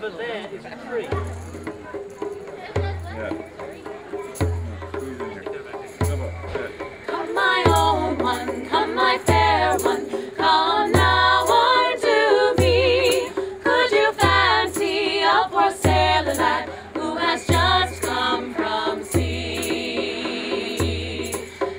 but there is free. Come my own one, come my fair one, come now unto me. Could you fancy a poor sailor lad who has just come from sea?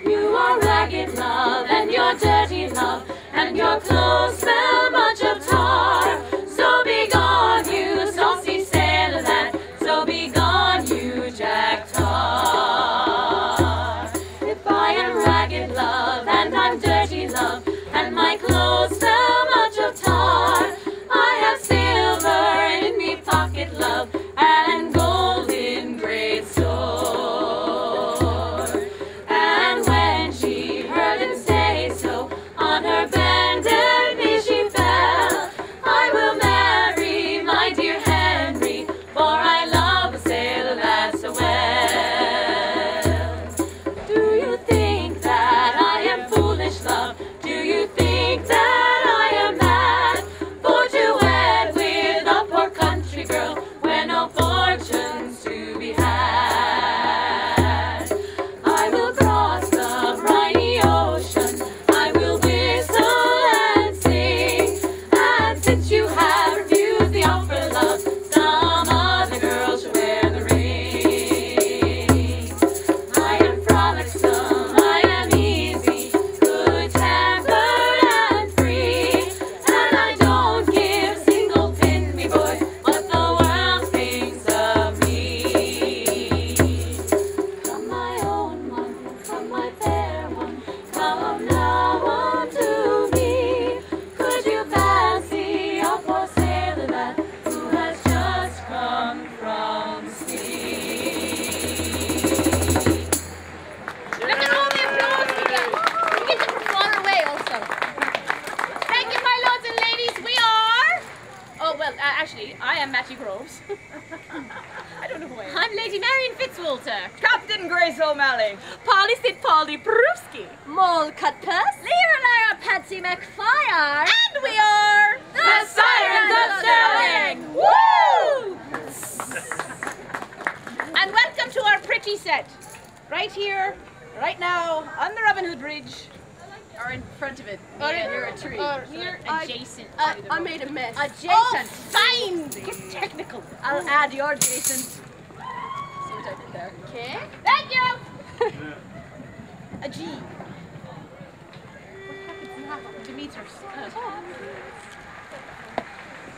You are ragged love and you're dirty love and your clothes smell much of tar. So be gone you saucy sailor lad, so be gone you jack tar. If I am ragged love and I'm dirty love and my clothes smell much of tar, I have silver in me pocket love and gold in great store. And when she heard him say so, on her bended knee she fell. I will marry my dear Henry, for I love a sailor lad so well. Do you think that I am foolish, love? Do you think that I am mad for to wed with a poor country girl when no fortune's to be had? I will cross the briny ocean, I will whistle and sing, and since you have refused the offer, love, some other girl shall wear the ring. I am frolicsome, I am easy, good-tempered and free, and I don't give a single pin, me boy, what the world thinks of me. Come my own one, come my fair one, come now unto me. Could you fancy a poor sailor lad who has just come from sea? Look at all the applause we get. We get them from far away also. Thank you, my lords and ladies. We are... Oh, well, actually, I am Matthew Groves. I don't know who I am. I'm Lady Marion Fitzwalter. Captain Grace O'Malley. Polly Sid Polly Brewski. Mole Cutpurse, Lyrical Patsy McFire. And we are... the Sirens of Sterling. Woo! And welcome to our pretty set. Right here, right now, on the Robin Hood Bridge. Or in front of it, Or near a tree. Near Adjacent. I made a mess. Adjacent. Oh, fine! Get technical. I'll add your adjacent. See what I did there. Okay. Thank you! A G. Demeter's.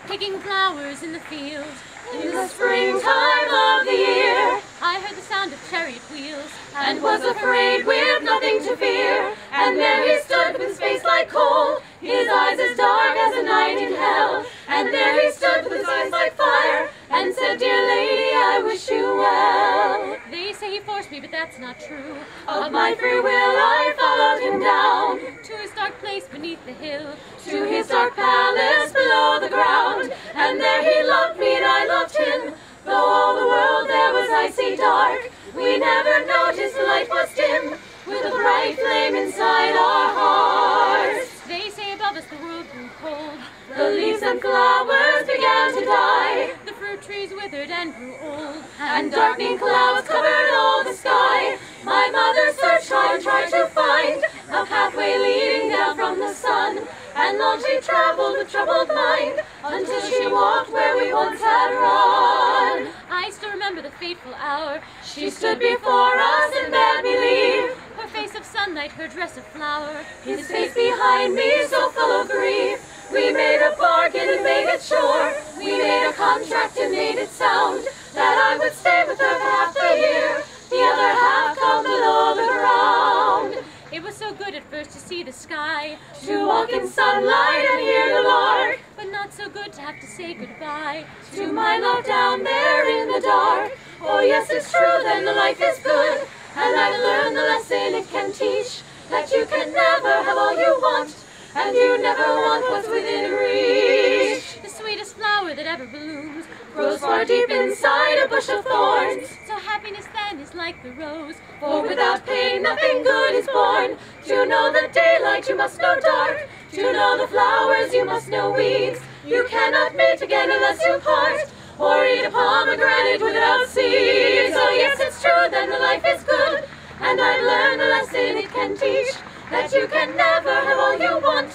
Picking flowers in the field in the springtime of the year. I heard the sound of chariot wheels and was afraid with nothing to fear. And there he stood with his face like coal, his eyes as dark as a night in hell. And there he stood with his eyes like fire and said, "Dear lady, I wish you well." They say he forced me, but that's not true. Of my free will I followed him down to his dark place beneath the hill, to his dark palace below the ground. And there he loved me and I loved him, though all the world there was icy dark. We never noticed the light was dim, with a bright flame inside our hearts. They say above us the world grew cold, the leaves and flowers began to die, the fruit trees withered and grew old, and darkening clouds covered all the sky. My mother searched hard and tried to find a pathway leading down from the sun, and long she traveled with troubled mind, until she walked where we once had run. I still remember the fateful hour. She stood before us and bade me leave, her face of sunlight, her dress of flower, his face behind me so full of grief. We made a bargain and made it sure, we made a contract and made it sound, that I would stay with her for half the year, the other half come below the ground. It was so good at first to see the sky, to walk in sunlight and hear the lark, but not so good to have to say goodbye to my love down there in the dark. Oh yes, it's true then, the life is good, and I've learned the lesson it can teach, that you can never have all you want, and you never want what's within reach. The sweetest flower that ever blooms grows far deep inside a bush of thorns. So happiness then is like the rose, for without pain nothing good is born. To know the daylight you must know dark, to know the flowers you must know weeds. You cannot meet again unless you part. or eat a pomegranate without seeds. Oh yes, it's true, then the life is good, and I've learned the lesson it can teach, that you can never have all you want,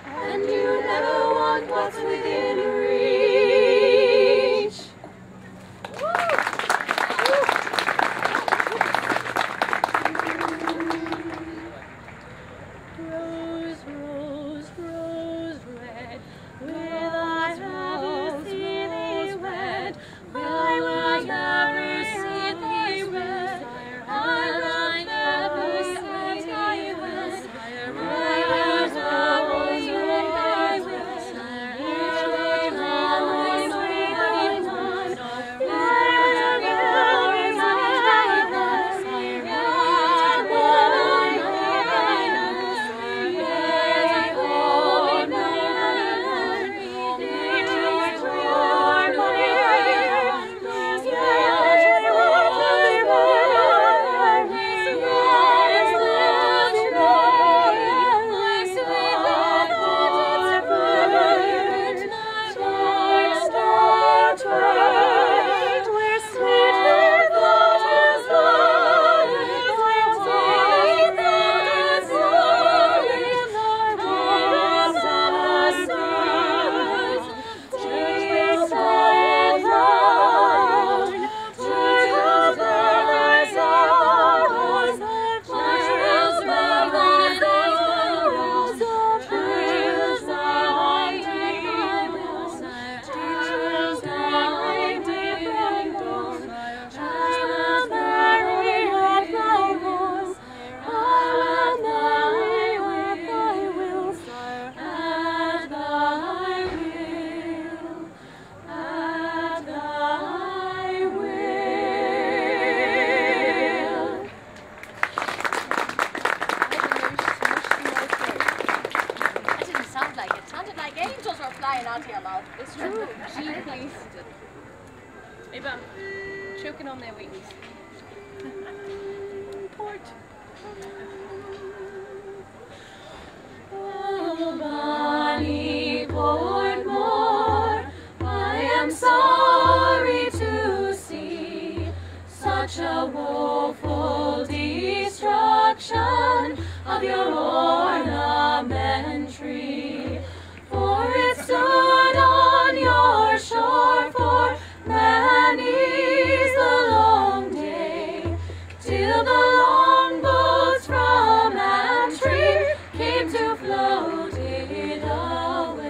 and you never want what's within reach. Rose, rose, rose red, will I ever see thee wed? Will I never see thee wed? I will never see thee wed. I will never see thee It's true. Gee, please. Maybe I'm choking on their wings. Port. Oh, Bonnie Portmore, I am sorry to see such a woeful destruction of your ornamentry, for it stood on your shore for many's the long day, till the longboats from Antrim came to float it away.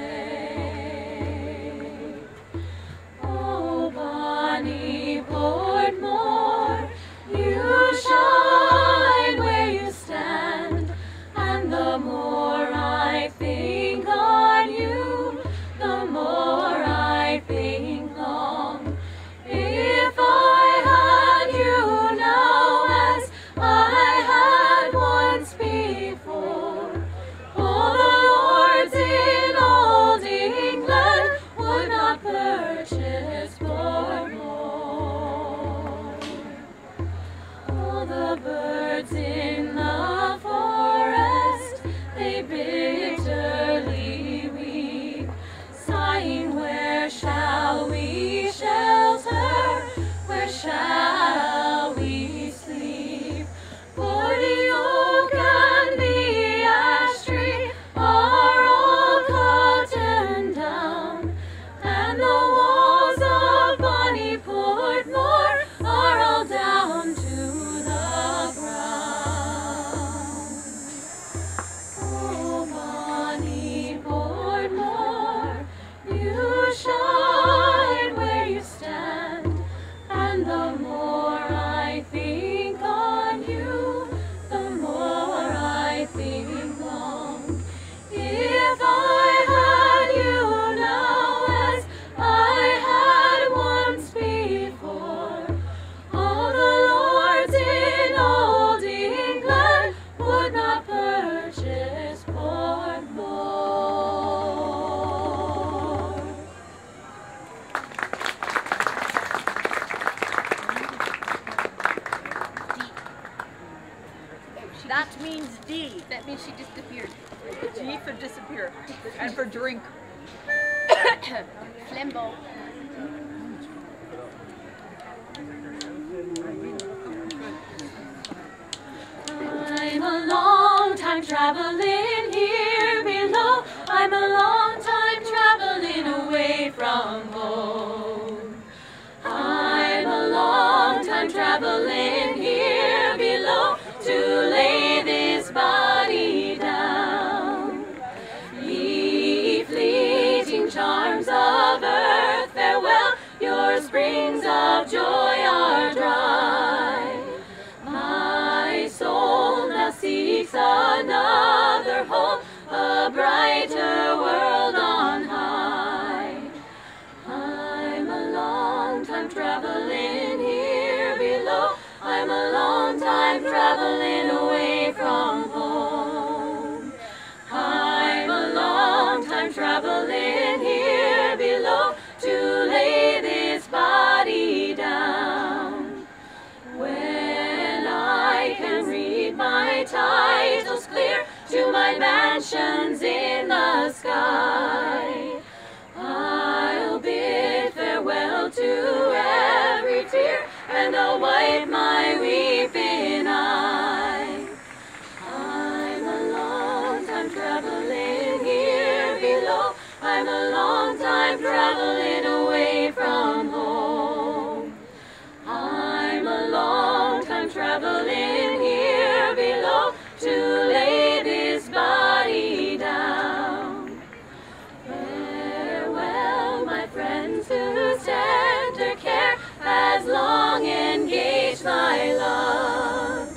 Oh, Bonnie Portmore, you shine where you stand, and the more I think on you, the more I think long. If I had you now as I had once before, all the lords in old England would not purchase for more. All the birds in the forest, they bitterly weep, sighing, where shall we shelter, where shall we sleep? For the oak and the ash tree are all cut down, and the walls of Bonnie Portmore are all down to the ground. Oh, Bonnie Portmore, you shine where you stand, and the more I think on you, the more I think long. If I had you now as I had once before, all the lords in old England would not purchase for more. That means D. That means she disappeared. D for disappear. And for drink. Flambeau. traveling here below. I'm a long time traveling away from home. I'm a long time traveling here below to lay this body down. Ye fleeting charms of earth, farewell, your springs of joy are dry. My soul now seeks another home, a brighter world on high. I'm a long time traveling here below. I'm a long time traveling away from home. I'm a long time traveling here below to lay this body down. When I can read my titles clear to my mansions in the sky, I'll bid farewell to every tear, and I'll wipe my weeping eye. I'm a long time traveling here below. I'm a long time traveling away from home. I'm a long time traveling here below to lay this body down. Farewell, my friends whose tender care has long engaged my love.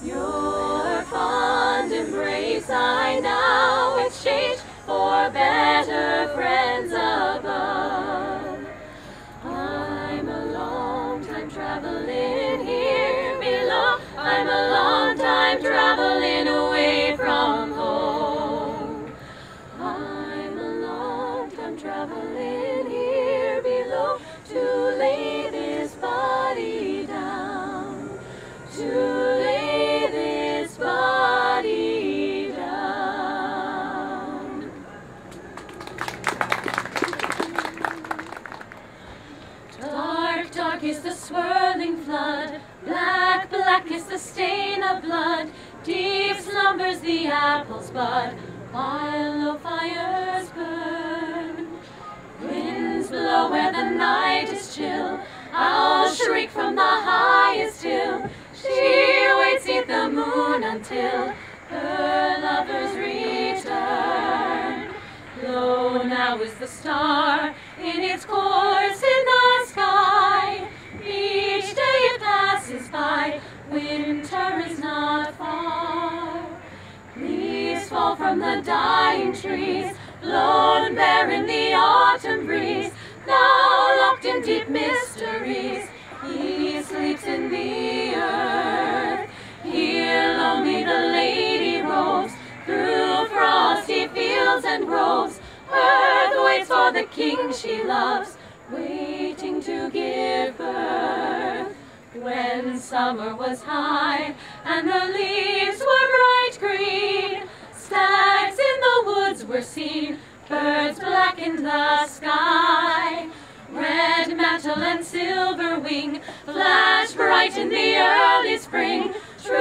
Your fond embrace I now exchange for better friends above. I'm a long time traveling here below. I'm a long time traveling away from home. I'm a long time traveling here below to lay this body down, to lay this body down. Dark, dark is the swirling flood, black, black is the stain of blood, deep slumbers the apple's bud, while no fires burn. Winds blow where the night is chill, I'll shriek from the highest hill. She waits 'neath the moon until her lovers return. Lo, now is the star in its course in the sky. Each day it passes by, winter is not far. Leaves fall from the dying trees, blown bare in the autumn breeze. Now locked in deep mysteries, he sleeps in the earth. Here lonely the lady roves, through frosty fields and groves. Earth waits for the king she loves, waiting to give birth. When summer was high and the leaves were bright green, stags in the woods were seen, birds black in the sky. Red mantle and silver wing flash bright in the early spring. True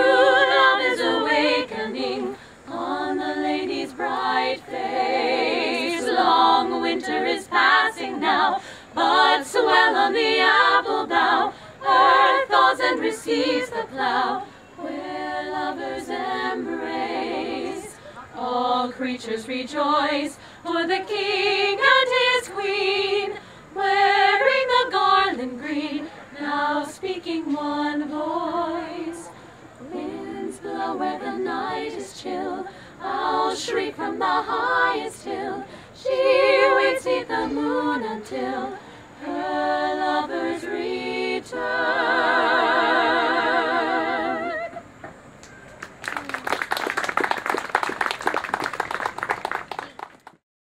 love is awakening on the lady's bright face. Long winter is passing now, buds swell on the apple bough. Earth thaws and receives the plough, where lovers embrace. All creatures rejoice for the king and his queen, wearing the garland green, now speaking one voice. Winds blow where the night is chill, I'll shriek from the highest hill. She waits 'neath the moon until her